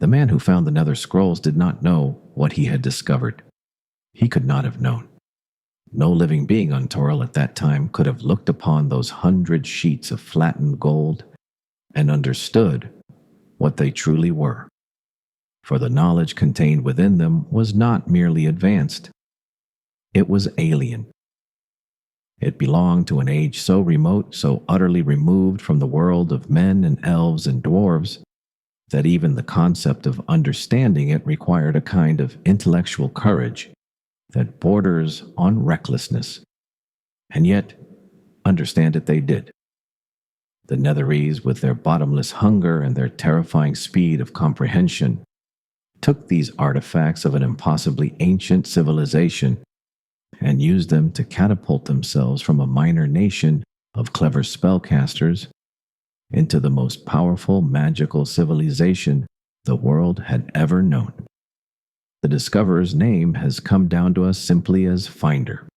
The man who found the Nether Scrolls did not know what he had discovered. He could not have known. No living being on Toril at that time could have looked upon those 100 sheets of flattened gold and understood what they truly were. For the knowledge contained within them was not merely advanced. It was alien. It belonged to an age so remote, so utterly removed from the world of men and elves and dwarves, that even the concept of understanding it required a kind of intellectual courage that borders on recklessness. And yet, understand it they did. The Netherese, with their bottomless hunger and their terrifying speed of comprehension, took these artifacts of an impossibly ancient civilization and used them to catapult themselves from a minor nation of clever spellcasters into the most powerful magical civilization the world had ever known. The discoverer's name has come down to us simply as Finder.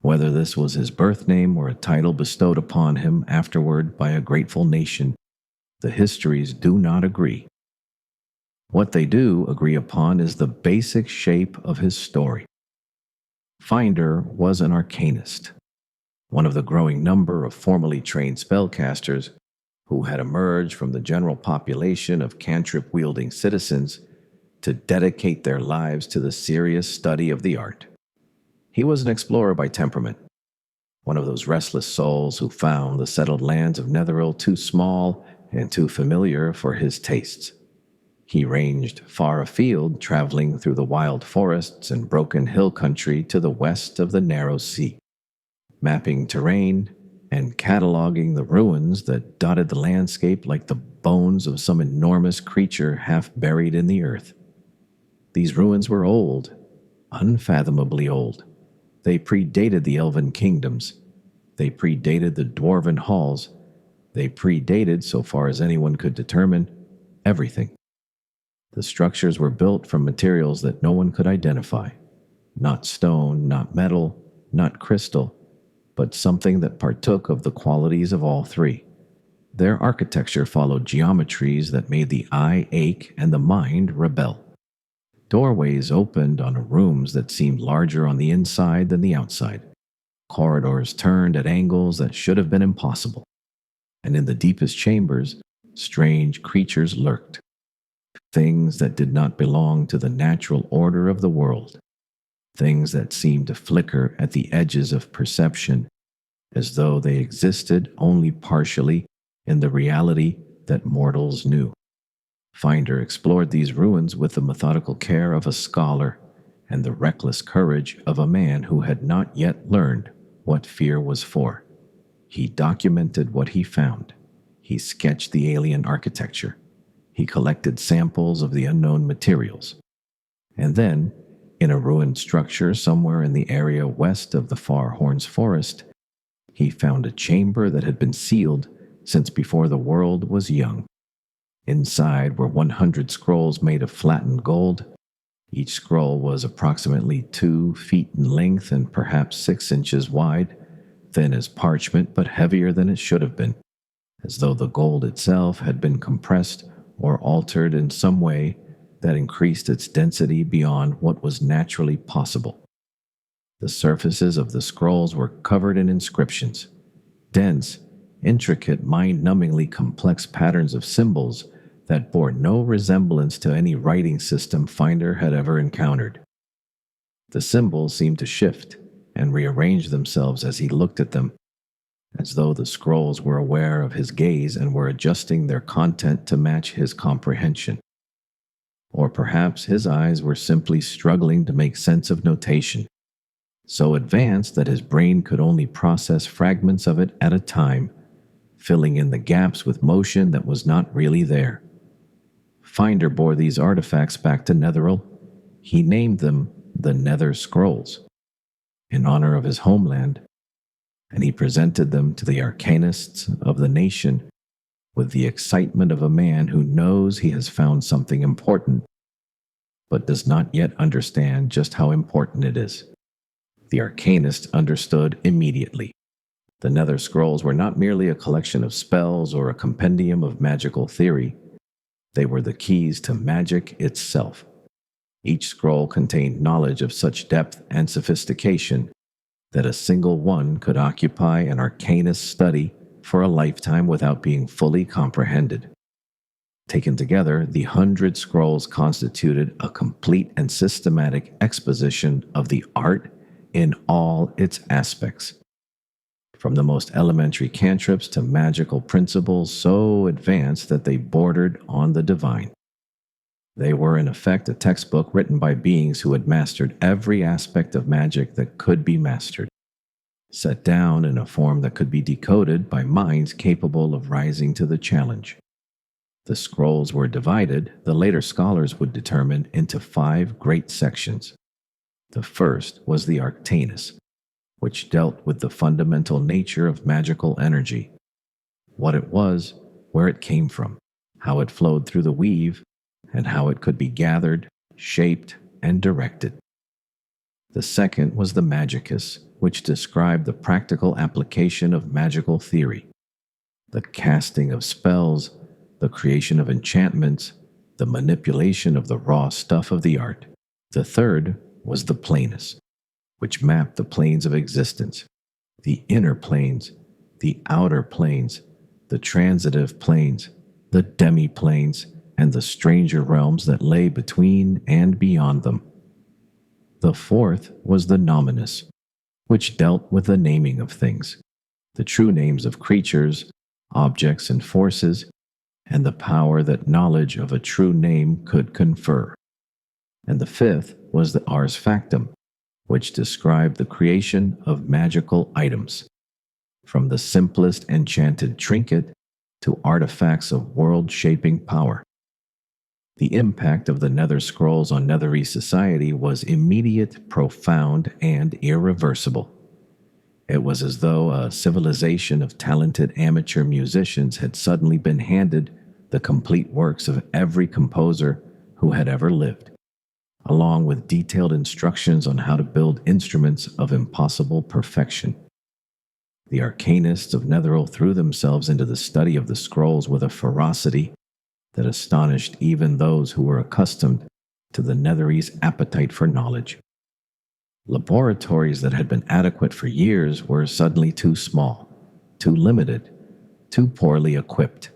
Whether this was his birth name or a title bestowed upon him afterward by a grateful nation, the histories do not agree. What they do agree upon is the basic shape of his story. Finder was an arcanist, one of the growing number of formally trained spellcasters who had emerged from the general population of cantrip-wielding citizens to dedicate their lives to the serious study of the art. He was an explorer by temperament, one of those restless souls who found the settled lands of Netheril too small and too familiar for his tastes. He ranged far afield, traveling through the wild forests and broken hill country to the west of the narrow sea, mapping terrain and cataloging the ruins that dotted the landscape like the bones of some enormous creature half buried in the earth. These ruins were old, unfathomably old. They predated the elven kingdoms. They predated the dwarven halls. They predated, so far as anyone could determine, everything. The structures were built from materials that no one could identify. Not stone, not metal, not crystal, but something that partook of the qualities of all three. Their architecture followed geometries that made the eye ache and the mind rebel. Doorways opened onto rooms that seemed larger on the inside than the outside. Corridors turned at angles that should have been impossible. And in the deepest chambers, strange creatures lurked. Things that did not belong to the natural order of the world. Things that seemed to flicker at the edges of perception, as though they existed only partially in the reality that mortals knew. Finder explored these ruins with the methodical care of a scholar and the reckless courage of a man who had not yet learned what fear was for. He documented what he found. He sketched the alien architecture. He collected samples of the unknown materials. And then, in a ruined structure somewhere in the area west of the Far Horns Forest, he found a chamber that had been sealed since before the world was young. Inside were 100 scrolls made of flattened gold. Each scroll was approximately 2 feet in length and perhaps 6 inches wide, thin as parchment but heavier than it should have been, as though the gold itself had been compressed or altered in some way that increased its density beyond what was naturally possible. The surfaces of the scrolls were covered in inscriptions, dense, intricate, mind-numbingly complex patterns of symbols that bore no resemblance to any writing system Finder had ever encountered. The symbols seemed to shift and rearrange themselves as he looked at them, as though the scrolls were aware of his gaze and were adjusting their content to match his comprehension. Or perhaps his eyes were simply struggling to make sense of notation, so advanced that his brain could only process fragments of it at a time, filling in the gaps with motion that was not really there. Finder bore these artifacts back to Netheril. He named them the Nether Scrolls, in honor of his homeland, and he presented them to the arcanists of the nation with the excitement of a man who knows he has found something important, but does not yet understand just how important it is. The arcanists understood immediately. The Nether Scrolls were not merely a collection of spells or a compendium of magical theory. They were the keys to magic itself. Each scroll contained knowledge of such depth and sophistication that a single one could occupy an arcanist study for a lifetime without being fully comprehended. Taken together, the 100 scrolls constituted a complete and systematic exposition of the art in all its aspects. From the most elementary cantrips to magical principles so advanced that they bordered on the divine. They were, in effect, a textbook written by beings who had mastered every aspect of magic that could be mastered, set down in a form that could be decoded by minds capable of rising to the challenge. The scrolls were divided, the later scholars would determine, into 5 great sections. The first was the Arcanus, which dealt with the fundamental nature of magical energy, what it was, where it came from, how it flowed through the weave, and how it could be gathered, shaped, and directed. The second was the Magicus, which described the practical application of magical theory, the casting of spells, the creation of enchantments, the manipulation of the raw stuff of the art. The third was the Planus, which mapped the planes of existence, the inner planes, the outer planes, the transitive planes, the demi-planes, and the stranger realms that lay between and beyond them. The fourth was the Nominus, which dealt with the naming of things, the true names of creatures, objects, and forces, and the power that knowledge of a true name could confer. And the fifth was the Ars Factum, which described the creation of magical items, from the simplest enchanted trinket to artifacts of world-shaping power. The impact of the Nether Scrolls on Netherese society was immediate, profound, and irreversible. It was as though a civilization of talented amateur musicians had suddenly been handed the complete works of every composer who had ever lived, along with detailed instructions on how to build instruments of impossible perfection. The arcanists of Netheril threw themselves into the study of the scrolls with a ferocity that astonished even those who were accustomed to the Netherese appetite for knowledge. Laboratories that had been adequate for years were suddenly too small, too limited, too poorly equipped.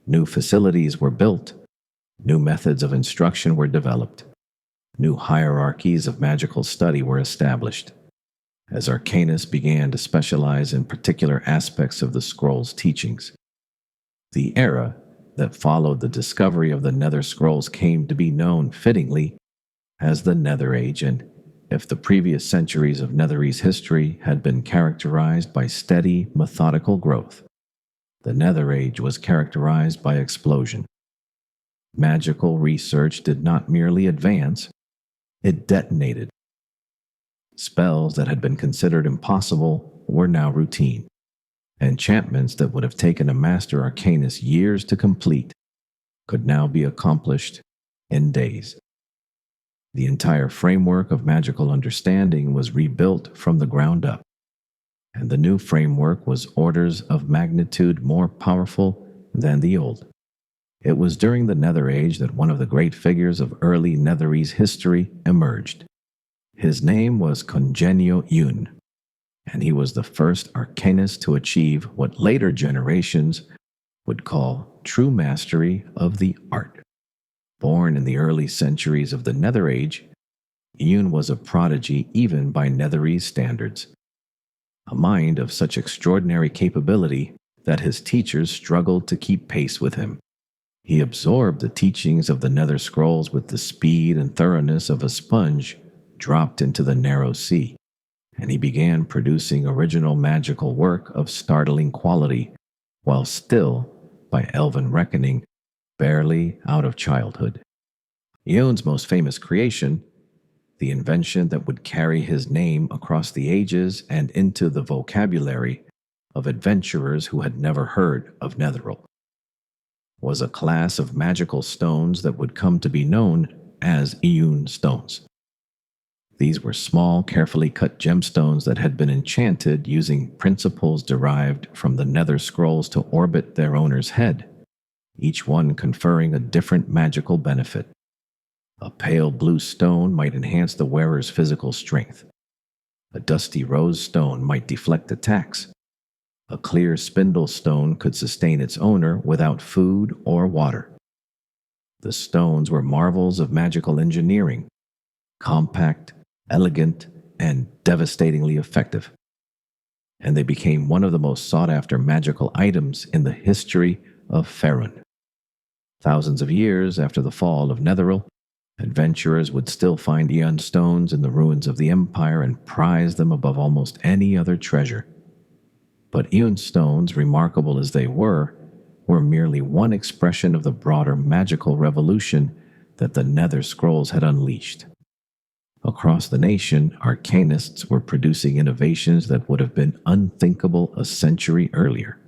New facilities were built, new methods of instruction were developed, new hierarchies of magical study were established, as arcanists began to specialize in particular aspects of the scroll's teachings. The era that followed the discovery of the Nether Scrolls came to be known fittingly as the Nether Age, and if the previous centuries of Netherese history had been characterized by steady, methodical growth, the Nether Age was characterized by explosion. Magical research did not merely advance, it detonated. Spells that had been considered impossible were now routine. Enchantments that would have taken a master arcanist years to complete could now be accomplished in days. The entire framework of magical understanding was rebuilt from the ground up, and the new framework was orders of magnitude more powerful than the old. It was during the Nether Age that one of the great figures of early Netherese history emerged. His name was Congenio Ioun, and he was the first arcanist to achieve what later generations would call true mastery of the art. Born in the early centuries of the Nether Age, Ioun was a prodigy even by Netherese standards. A mind of such extraordinary capability that his teachers struggled to keep pace with him. He absorbed the teachings of the Nether Scrolls with the speed and thoroughness of a sponge dropped into the narrow sea, and he began producing original magical work of startling quality, while still, by elven reckoning, barely out of childhood. Ioun's most famous creation, the invention that would carry his name across the ages and into the vocabulary of adventurers who had never heard of Netheril, was a class of magical stones that would come to be known as Ioun stones. These were small, carefully cut gemstones that had been enchanted using principles derived from the Nether Scrolls to orbit their owner's head, each one conferring a different magical benefit. A pale blue stone might enhance the wearer's physical strength. A dusty rose stone might deflect attacks. A clear spindle stone could sustain its owner without food or water. The stones were marvels of magical engineering, compact, elegant, and devastatingly effective. And they became one of the most sought-after magical items in the history of Faerun. Thousands of years after the fall of Netheril, adventurers would still find Ioun stones in the ruins of the Empire and prize them above almost any other treasure. But Ioun stones, remarkable as they were merely one expression of the broader magical revolution that the Nether Scrolls had unleashed. Across the nation, arcanists were producing innovations that would have been unthinkable a century earlier.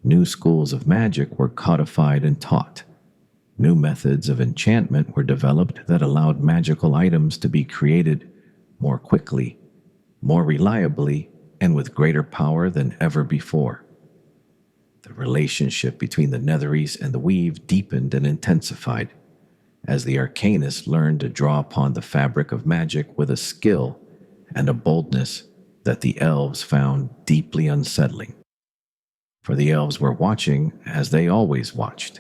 New schools of magic were codified and taught. New methods of enchantment were developed that allowed magical items to be created more quickly, more reliably, and with greater power than ever before. The relationship between the Netherese and the Weave deepened and intensified as the arcanists learned to draw upon the fabric of magic with a skill and a boldness that the elves found deeply unsettling. For the elves were watching as they always watched,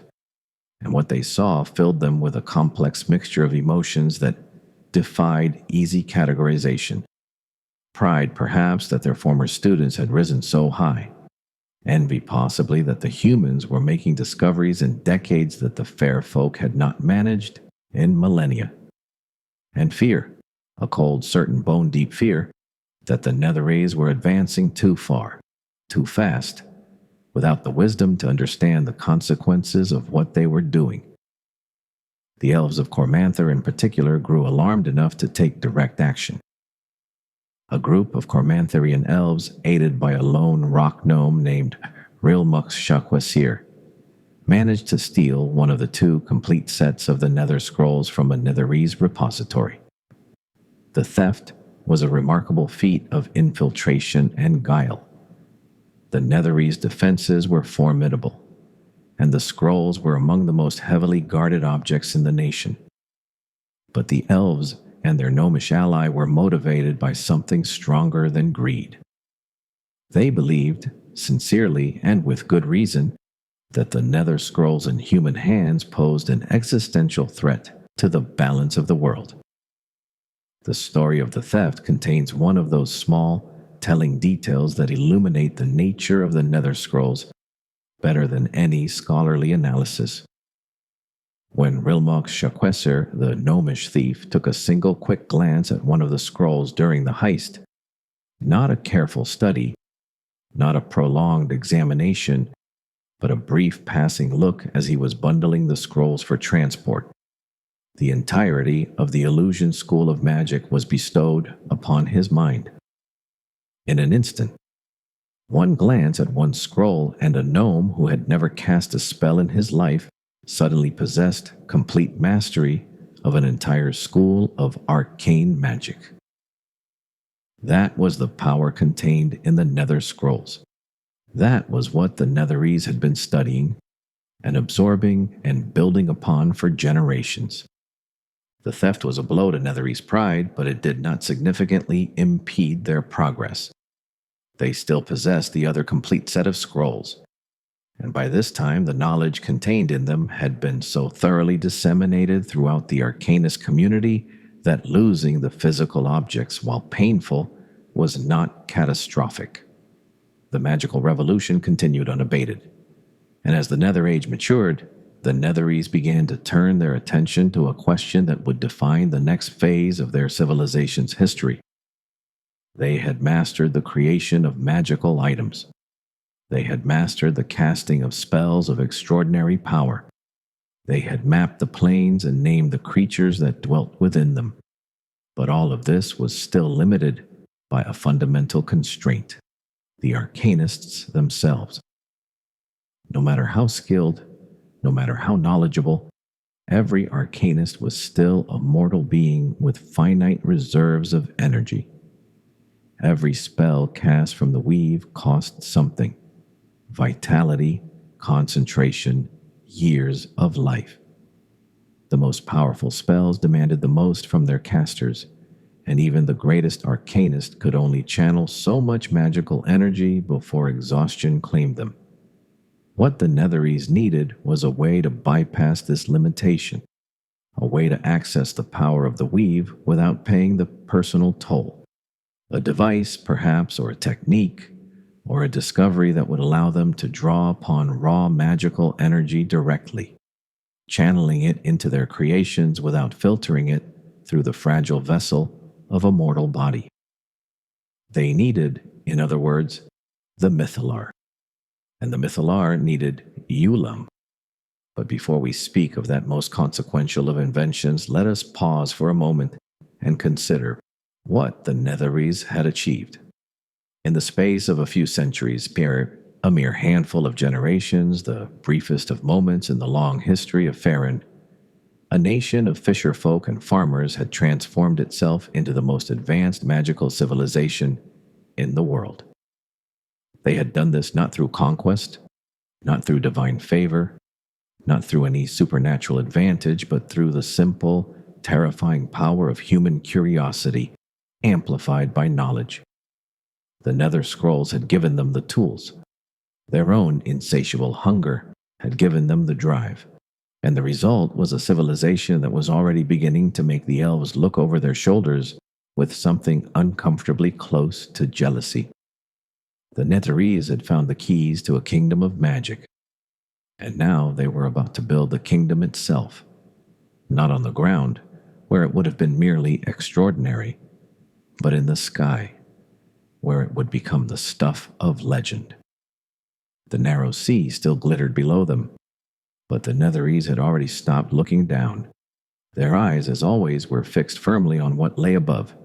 and what they saw filled them with a complex mixture of emotions that defied easy categorization. Pride, perhaps, that their former students had risen so high. Envy, possibly, that the humans were making discoveries in decades that the fair folk had not managed in millennia. And fear, a cold, certain, bone-deep fear, that the Netherese were advancing too far, too fast, without the wisdom to understand the consequences of what they were doing. The elves of Cormanther in particular grew alarmed enough to take direct action. A group of Cormantherian elves, aided by a lone rock gnome named Rilmux Shakwasir, managed to steal one of the 2 complete sets of the Nether Scrolls from a Netherese repository. The theft was a remarkable feat of infiltration and guile. The Netherese defenses were formidable, and the scrolls were among the most heavily guarded objects in the nation. But the elves and their gnomish ally were motivated by something stronger than greed. They believed, sincerely and with good reason, that the Nether Scrolls in human hands posed an existential threat to the balance of the world. The story of the theft contains one of those small, telling details that illuminate the nature of the Nether Scrolls better than any scholarly analysis. When Rilmux Shakwesser, the gnomish thief, took a single quick glance at one of the scrolls during the heist, not a careful study, not a prolonged examination, but a brief passing look as he was bundling the scrolls for transport, the entirety of the illusion school of magic was bestowed upon his mind. In an instant, one glance at one scroll and a gnome who had never cast a spell in his life suddenly possessed complete mastery of an entire school of arcane magic. That was the power contained in the Nether Scrolls. That was what the Netherese had been studying and absorbing and building upon for generations. The theft was a blow to Netherese pride, but it did not significantly impede their progress. They still possessed the other complete set of scrolls, and by this time the knowledge contained in them had been so thoroughly disseminated throughout the arcanist community that losing the physical objects, while painful, was not catastrophic. The magical revolution continued unabated, and as the Nether Age matured, the Netherese began to turn their attention to a question that would define the next phase of their civilization's history. They had mastered the creation of magical items. They had mastered the casting of spells of extraordinary power. They had mapped the planes and named the creatures that dwelt within them. But all of this was still limited by a fundamental constraint: the arcanists themselves. No matter how skilled, no matter how knowledgeable, every arcanist was still a mortal being with finite reserves of energy. Every spell cast from the Weave cost something: vitality, concentration, years of life. The most powerful spells demanded the most from their casters, and even the greatest arcanist could only channel so much magical energy before exhaustion claimed them. What the Netherese needed was a way to bypass this limitation, a way to access the power of the weave without paying the personal toll. A device, perhaps, or a technique, or a discovery that would allow them to draw upon raw magical energy directly, channeling it into their creations without filtering it through the fragile vessel of a mortal body. They needed, in other words, the Mythalar, and the Mythalar needed Ioun. But before we speak of that most consequential of inventions, let us pause for a moment and consider what the Netherese had achieved. In the space of a few centuries, a mere handful of generations, the briefest of moments in the long history of Faerun, a nation of fisherfolk and farmers had transformed itself into the most advanced magical civilization in the world. They had done this not through conquest, not through divine favor, not through any supernatural advantage, but through the simple, terrifying power of human curiosity, amplified by knowledge. The Nether Scrolls had given them the tools. Their own insatiable hunger had given them the drive. And the result was a civilization that was already beginning to make the elves look over their shoulders with something uncomfortably close to jealousy. The Netherese had found the keys to a kingdom of magic, and now they were about to build the kingdom itself, not on the ground, where it would have been merely extraordinary, but in the sky, where it would become the stuff of legend. The narrow sea still glittered below them, but the Netherese had already stopped looking down. Their eyes, as always, were fixed firmly on what lay above,